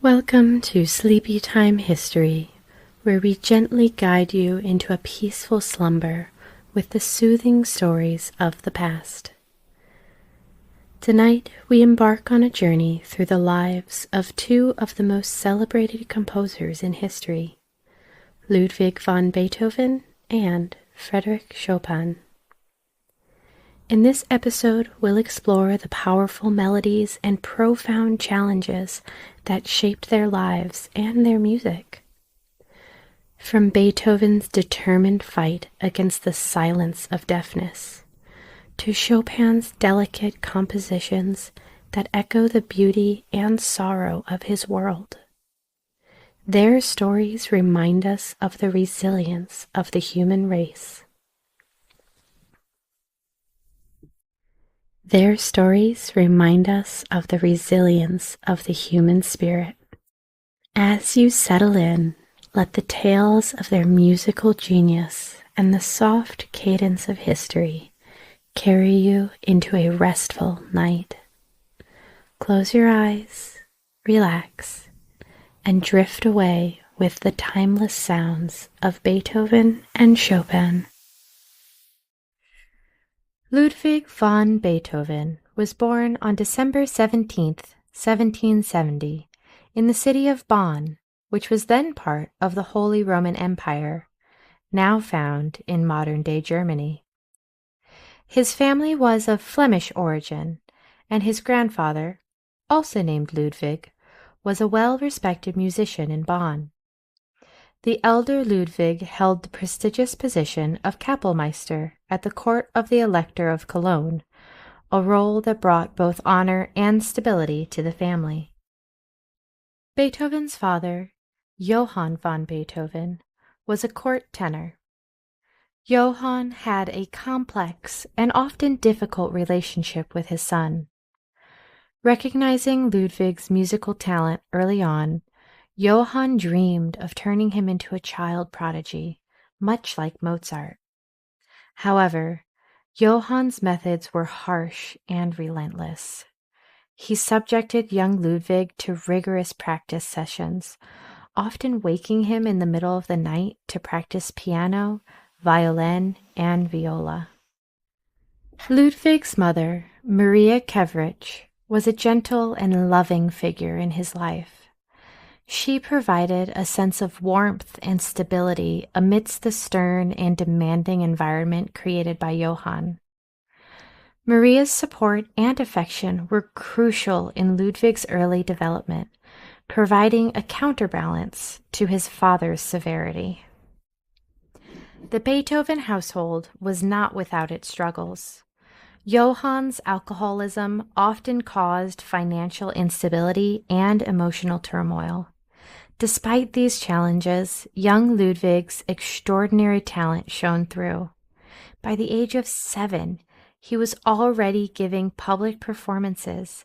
Welcome to Sleepy Time History, where we gently guide you into a peaceful slumber with the soothing stories of the past. Tonight, we embark on a journey through the lives of two of the most celebrated composers in history, Ludwig van Beethoven and Frédéric Chopin. In this episode, we'll explore the powerful melodies and profound challenges that shaped their lives and their music. From Beethoven's determined fight against the silence of deafness, to Chopin's delicate compositions that echo the beauty and sorrow of his world. Their stories remind us of the resilience of the human race. Their stories remind us of the resilience of the human spirit. As you settle in, let the tales of their musical genius and the soft cadence of history carry you into a restful night. Close your eyes, relax, and drift away with the timeless sounds of Beethoven and Chopin. Ludwig van Beethoven was born on December 17th, 1770, in the city of Bonn, which was then part of the Holy Roman Empire, now found in modern-day Germany. His family was of Flemish origin, and his grandfather, also named Ludwig, was a well-respected musician in Bonn. The elder Ludwig held the prestigious position of Kapellmeister at the court of the Elector of Cologne, a role that brought both honor and stability to the family. Beethoven's father, Johann van Beethoven, was a court tenor. Johann had a complex and often difficult relationship with his son. Recognizing Ludwig's musical talent early on, Johann dreamed of turning him into a child prodigy, much like Mozart. However, Johann's methods were harsh and relentless. He subjected young Ludwig to rigorous practice sessions, often waking him in the middle of the night to practice piano, violin, and viola. Ludwig's mother, Maria Kevrich, was a gentle and loving figure in his life. She provided a sense of warmth and stability amidst the stern and demanding environment created by Johann. Maria's support and affection were crucial in Ludwig's early development, providing a counterbalance to his father's severity. The Beethoven household was not without its struggles. Johann's alcoholism often caused financial instability and emotional turmoil. Despite these challenges, young Ludwig's extraordinary talent shone through. By the age of 7, he was already giving public performances,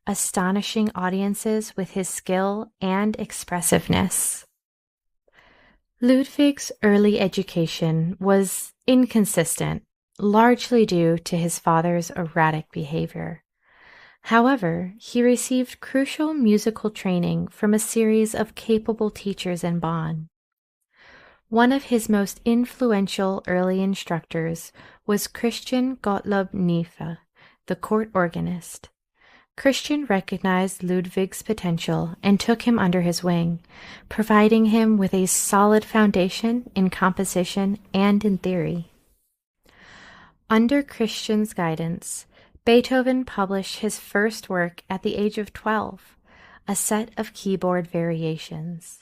astonishing audiences with his skill and expressiveness. Ludwig's early education was inconsistent, largely due to his father's erratic behavior. However, he received crucial musical training from a series of capable teachers in Bonn. One of his most influential early instructors was Christian Gottlob Neefe, the court organist. Christian recognized Ludwig's potential and took him under his wing, providing him with a solid foundation in composition and in theory. Under Christian's guidance, Beethoven published his first work at the age of 12, a set of keyboard variations.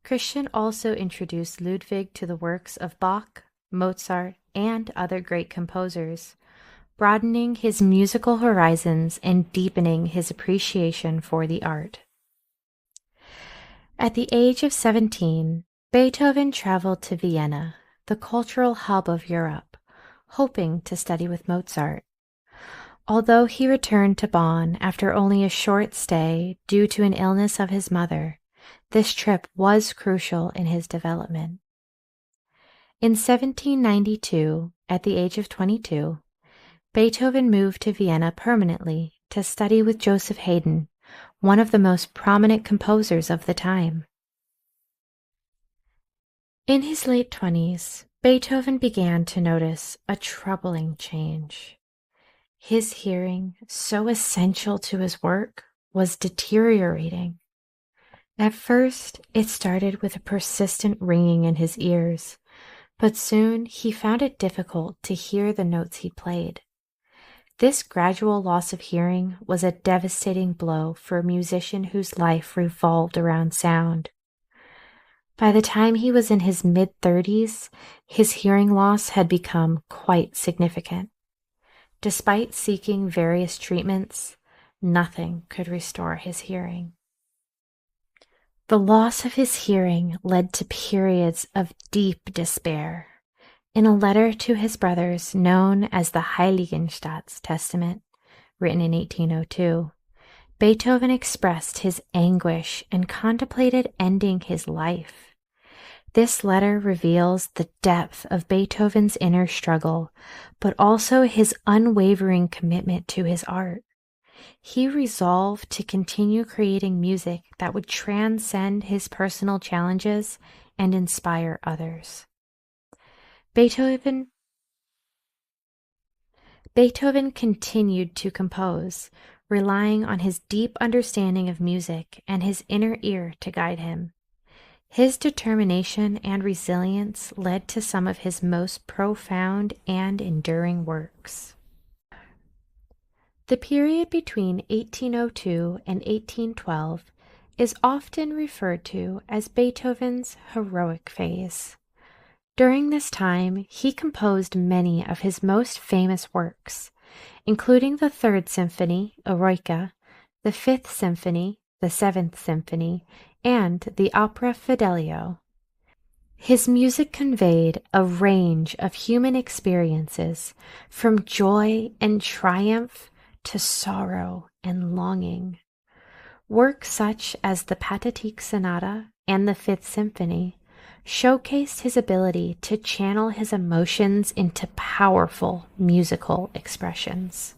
Christian also introduced Ludwig to the works of Bach, Mozart, and other great composers, broadening his musical horizons and deepening his appreciation for the art. At the age of 17, Beethoven traveled to Vienna, the cultural hub of Europe, hoping to study with Mozart. Although he returned to Bonn after only a short stay due to an illness of his mother, this trip was crucial in his development. In 1792, at the age of 22, Beethoven moved to Vienna permanently to study with Joseph Haydn, one of the most prominent composers of the time. In his late 20s, Beethoven began to notice a troubling change. His hearing, so essential to his work, was deteriorating. At first, it started with a persistent ringing in his ears, but soon he found it difficult to hear the notes he played. This gradual loss of hearing was a devastating blow for a musician whose life revolved around sound. By the time he was in his mid-30s, his hearing loss had become quite significant. Despite seeking various treatments, nothing could restore his hearing. The loss of his hearing led to periods of deep despair. In a letter to his brothers known as the Heiligenstadt's Testament, written in 1802, Beethoven expressed his anguish and contemplated ending his life. This letter reveals the depth of Beethoven's inner struggle, but also his unwavering commitment to his art. He resolved to continue creating music that would transcend his personal challenges and inspire others. Beethoven continued to compose, relying on his deep understanding of music and his inner ear to guide him. His determination and resilience led to some of his most profound and enduring works. The period between 1802 and 1812 is often referred to as Beethoven's heroic phase. During this time, he composed many of his most famous works, including the Third Symphony, Eroica, the Fifth Symphony, the Seventh Symphony, and the opera Fidelio. His music conveyed a range of human experiences, from joy and triumph to sorrow and longing. Works such as the Pathetique Sonata and the Fifth Symphony showcased his ability to channel his emotions into powerful musical expressions.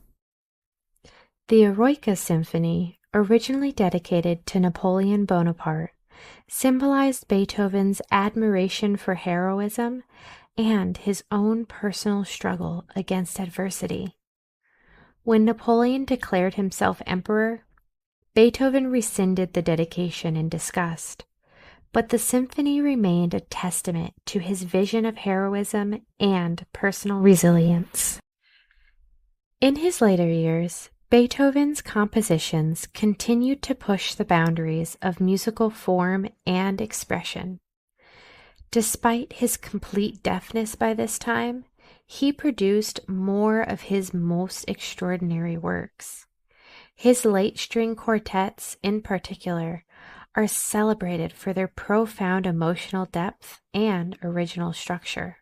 The Eroica Symphony, originally dedicated to Napoleon Bonaparte, symbolized Beethoven's admiration for heroism and his own personal struggle against adversity. When Napoleon declared himself emperor, Beethoven rescinded the dedication in disgust, but the symphony remained a testament to his vision of heroism and personal resilience. In his later years, Beethoven's compositions continued to push the boundaries of musical form and expression. Despite his complete deafness by this time, he produced more of his most extraordinary works. His late string quartets, in particular, are celebrated for their profound emotional depth and original structure.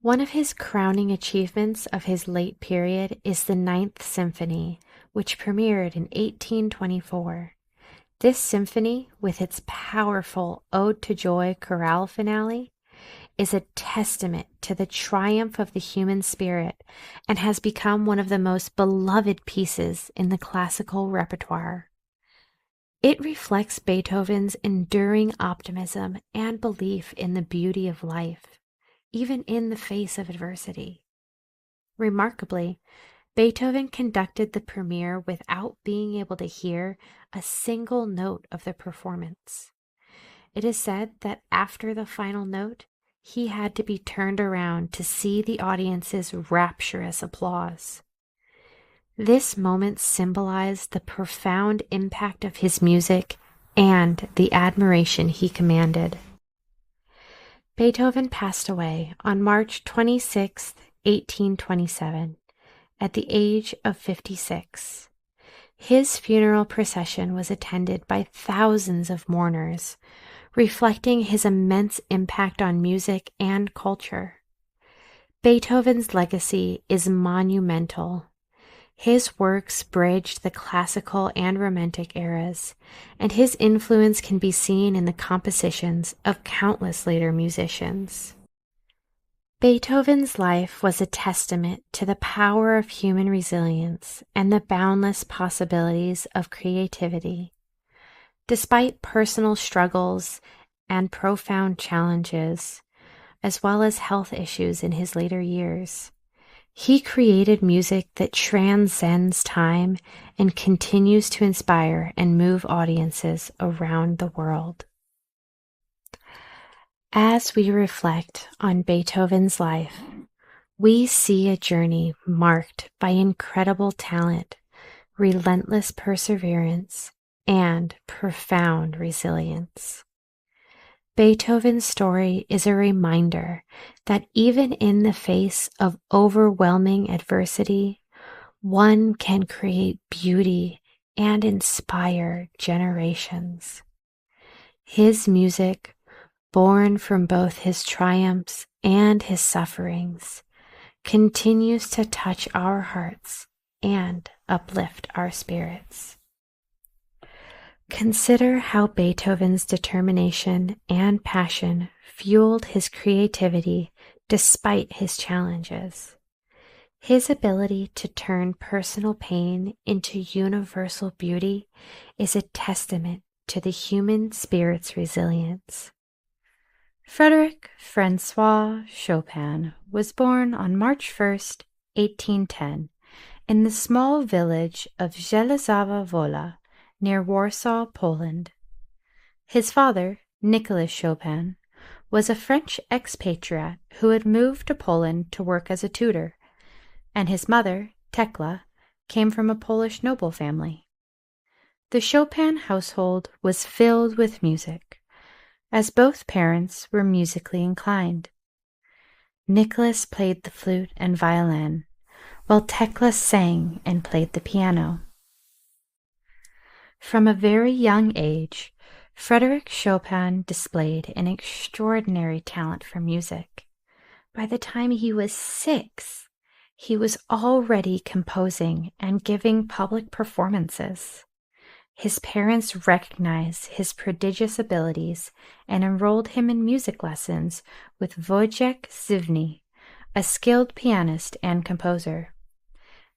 One of his crowning achievements of his late period is the Ninth Symphony, which premiered in 1824. This symphony, with its powerful Ode to Joy chorale finale, is a testament to the triumph of the human spirit and has become one of the most beloved pieces in the classical repertoire. It reflects Beethoven's enduring optimism and belief in the beauty of life, even in the face of adversity. Remarkably, Beethoven conducted the premiere without being able to hear a single note of the performance. It is said that after the final note, he had to be turned around to see the audience's rapturous applause. This moment symbolized the profound impact of his music and the admiration he commanded. Beethoven passed away on March 26, 1827, at the age of 56. His funeral procession was attended by thousands of mourners, reflecting his immense impact on music and culture. Beethoven's legacy is monumental. His works bridged the classical and romantic eras, and his influence can be seen in the compositions of countless later musicians. Beethoven's life was a testament to the power of human resilience and the boundless possibilities of creativity. Despite personal struggles and profound challenges, as well as health issues in his later years, he created music that transcends time and continues to inspire and move audiences around the world. As we reflect on Beethoven's life, we see a journey marked by incredible talent, relentless perseverance, and profound resilience. Beethoven's story is a reminder that even in the face of overwhelming adversity, one can create beauty and inspire generations. His music, born from both his triumphs and his sufferings, continues to touch our hearts and uplift our spirits. Consider how Beethoven's determination and passion fueled his creativity despite his challenges. His ability to turn personal pain into universal beauty is a testament to the human spirit's resilience. Frédéric Francois Chopin was born on March 1st, 1810, in the small village of Żelazowa Wola, near Warsaw, Poland. His father, Nicholas Chopin, was a French expatriate who had moved to Poland to work as a tutor, and his mother, Tekla, came from a Polish noble family. The Chopin household was filled with music, as both parents were musically inclined. Nicholas played the flute and violin, while Tekla sang and played the piano. From a very young age, Frédéric Chopin displayed an extraordinary talent for music. By the time he was 6, he was already composing and giving public performances. His parents recognized his prodigious abilities and enrolled him in music lessons with Wojciech Żywny, a skilled pianist and composer.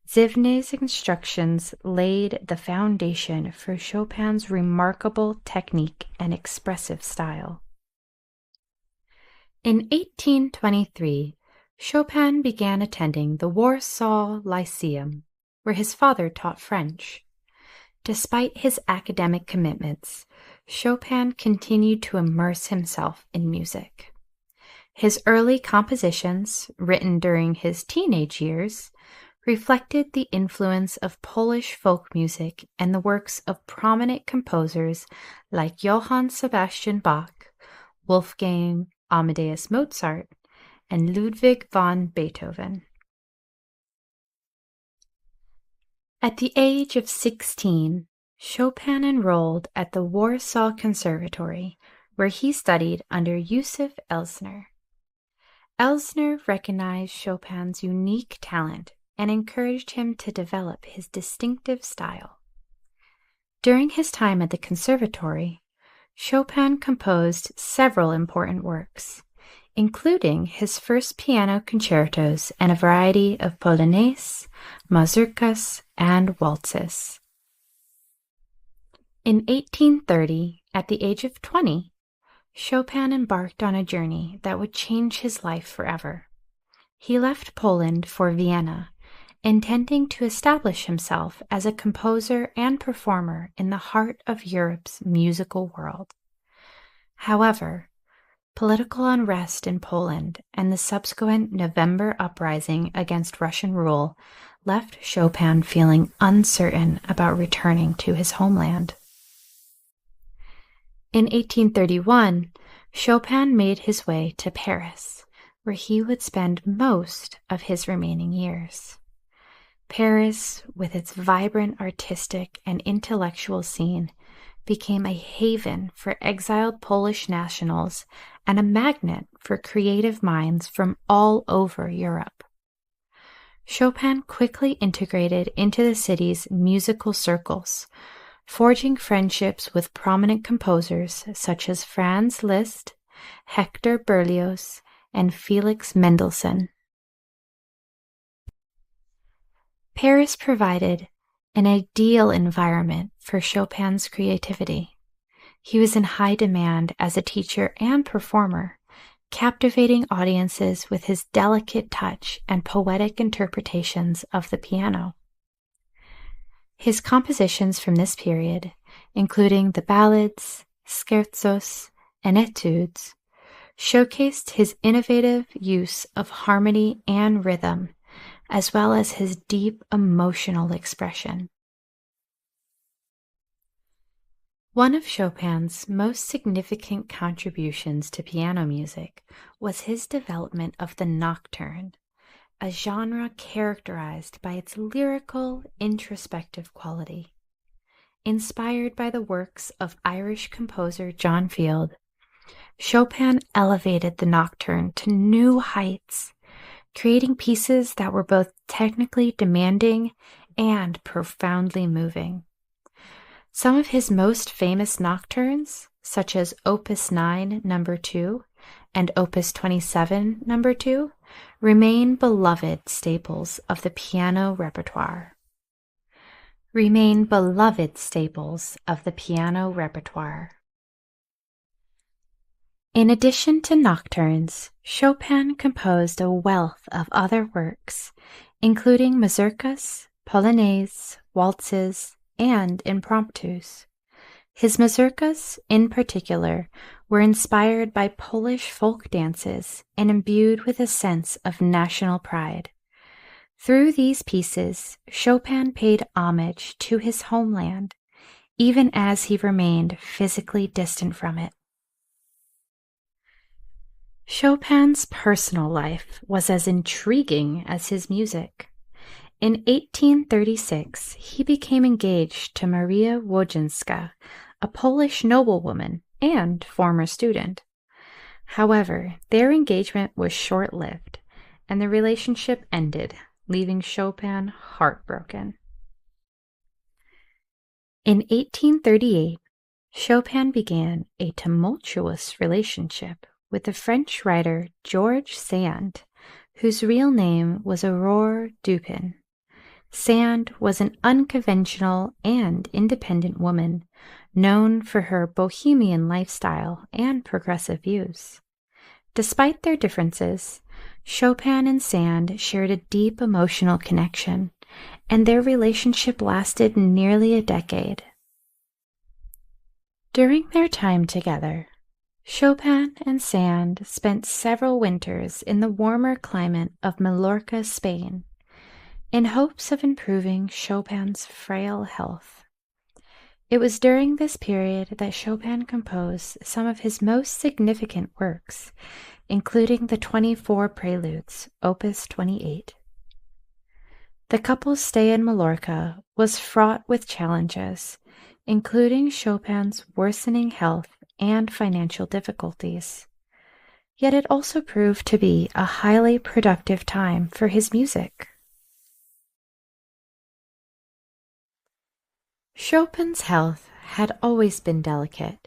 Żywny's instructions laid the foundation for Chopin's remarkable technique and expressive style. In 1823, Chopin began attending the Warsaw Lyceum, where his father taught French. Despite his academic commitments, Chopin continued to immerse himself in music. His early compositions, written during his teenage years, reflected the influence of Polish folk music and the works of prominent composers like Johann Sebastian Bach, Wolfgang Amadeus Mozart, and Ludwig van Beethoven. At the age of 16, Chopin enrolled at the Warsaw Conservatory, where he studied under Józef Elsner. Elsner recognized Chopin's unique talent and encouraged him to develop his distinctive style. During his time at the conservatory, Chopin composed several important works, including his first piano concertos and a variety of polonaises, mazurkas, and waltzes. In 1830, at the age of 20, Chopin embarked on a journey that would change his life forever. He left Poland for Vienna, intending to establish himself as a composer and performer in the heart of Europe's musical world. However, political unrest in Poland and the subsequent November uprising against Russian rule left Chopin feeling uncertain about returning to his homeland. In 1831, Chopin made his way to Paris, where he would spend most of his remaining years. Paris, with its vibrant artistic and intellectual scene, became a haven for exiled Polish nationals and a magnet for creative minds from all over Europe. Chopin quickly integrated into the city's musical circles, forging friendships with prominent composers such as Franz Liszt, Hector Berlioz, and Felix Mendelssohn. Paris provided an ideal environment for Chopin's creativity. He was in high demand as a teacher and performer, captivating audiences with his delicate touch and poetic interpretations of the piano. His compositions from this period, including the ballads, scherzos, and etudes, showcased his innovative use of harmony and rhythm, as well as his deep emotional expression. One of Chopin's most significant contributions to piano music was his development of the nocturne, a genre characterized by its lyrical, introspective quality. Inspired by the works of Irish composer John Field, Chopin elevated the nocturne to new heights, creating pieces that were both technically demanding and profoundly moving. Some of his most famous nocturnes, such as Opus 9 No. 2 and Opus 27 No. 2, remain beloved staples of the piano repertoire. In addition to nocturnes, Chopin composed a wealth of other works, including mazurkas, polonaises, waltzes, and impromptus. His mazurkas, in particular, were inspired by Polish folk dances and imbued with a sense of national pride. Through these pieces, Chopin paid homage to his homeland, even as he remained physically distant from it. Chopin's personal life was as intriguing as his music. In 1836, he became engaged to Maria Wojcinska, a Polish noblewoman and former student. However, their engagement was short-lived, and the relationship ended, leaving Chopin heartbroken. In 1838, Chopin began a tumultuous relationship with the French writer George Sand, whose real name was Aurore Dupin. Sand was an unconventional and independent woman, known for her bohemian lifestyle and progressive views. Despite their differences, Chopin and Sand shared a deep emotional connection, and their relationship lasted nearly a decade. During their time together, Chopin and Sand spent several winters in the warmer climate of Mallorca, Spain, in hopes of improving Chopin's frail health. It was during this period that Chopin composed some of his most significant works, including the 24 Preludes, Opus 28. The couple's stay in Mallorca was fraught with challenges, including Chopin's worsening health and financial difficulties. Yet it also proved to be a highly productive time for his music. Chopin's health had always been delicate,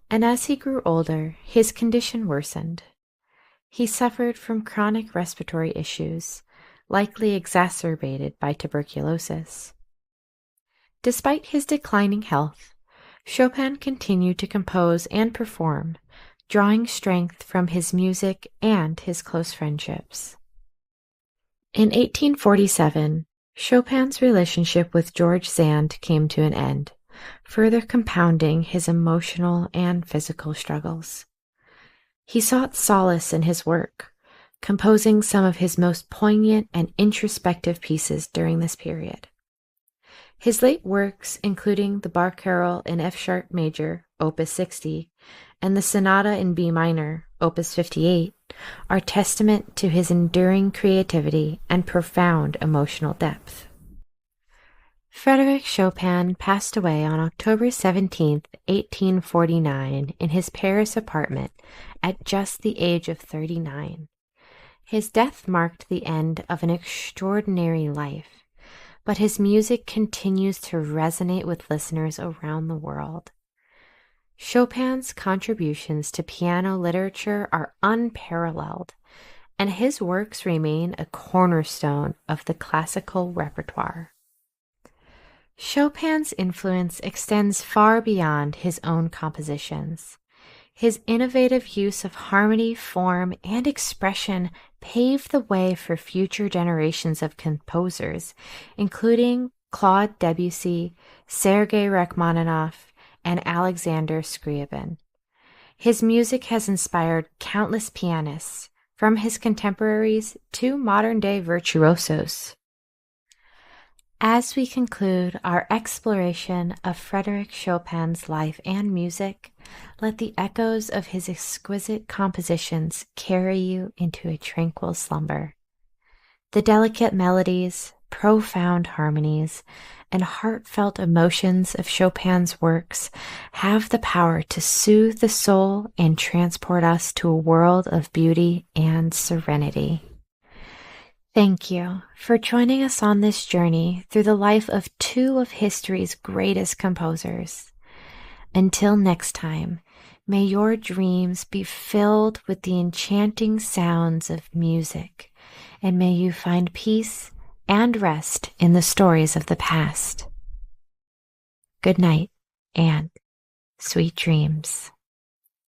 and as he grew older, his condition worsened. He suffered from chronic respiratory issues, likely exacerbated by tuberculosis. Despite his declining health, Chopin continued to compose and perform, drawing strength from his music and his close friendships. In 1847, Chopin's relationship with George Sand came to an end, further compounding his emotional and physical struggles. He sought solace in his work, composing some of his most poignant and introspective pieces during this period. His late works, including the Barcarolle in F-sharp major, Opus 60, and the Sonata in B minor, Opus 58, are testament to his enduring creativity and profound emotional depth. Frédéric Chopin passed away on October 17, 1849, in his Paris apartment at just the age of 39. His death marked the end of an extraordinary life, but his music continues to resonate with listeners around the world. Chopin's contributions to piano literature are unparalleled, and his works remain a cornerstone of the classical repertoire. Chopin's influence extends far beyond his own compositions. His innovative use of harmony, form, and expression paved the way for future generations of composers, including Claude Debussy, Sergei Rachmaninoff, and Alexander Scriabin. His music has inspired countless pianists, from his contemporaries to modern-day virtuosos. As we conclude our exploration of Frédéric Chopin's life and music, let the echoes of his exquisite compositions carry you into a tranquil slumber. The delicate melodies, profound harmonies, and heartfelt emotions of Chopin's works have the power to soothe the soul and transport us to a world of beauty and serenity. Thank you for joining us on this journey through the life of two of history's greatest composers. Until next time, may your dreams be filled with the enchanting sounds of music, and may you find peace and rest in the stories of the past. Good night and sweet dreams.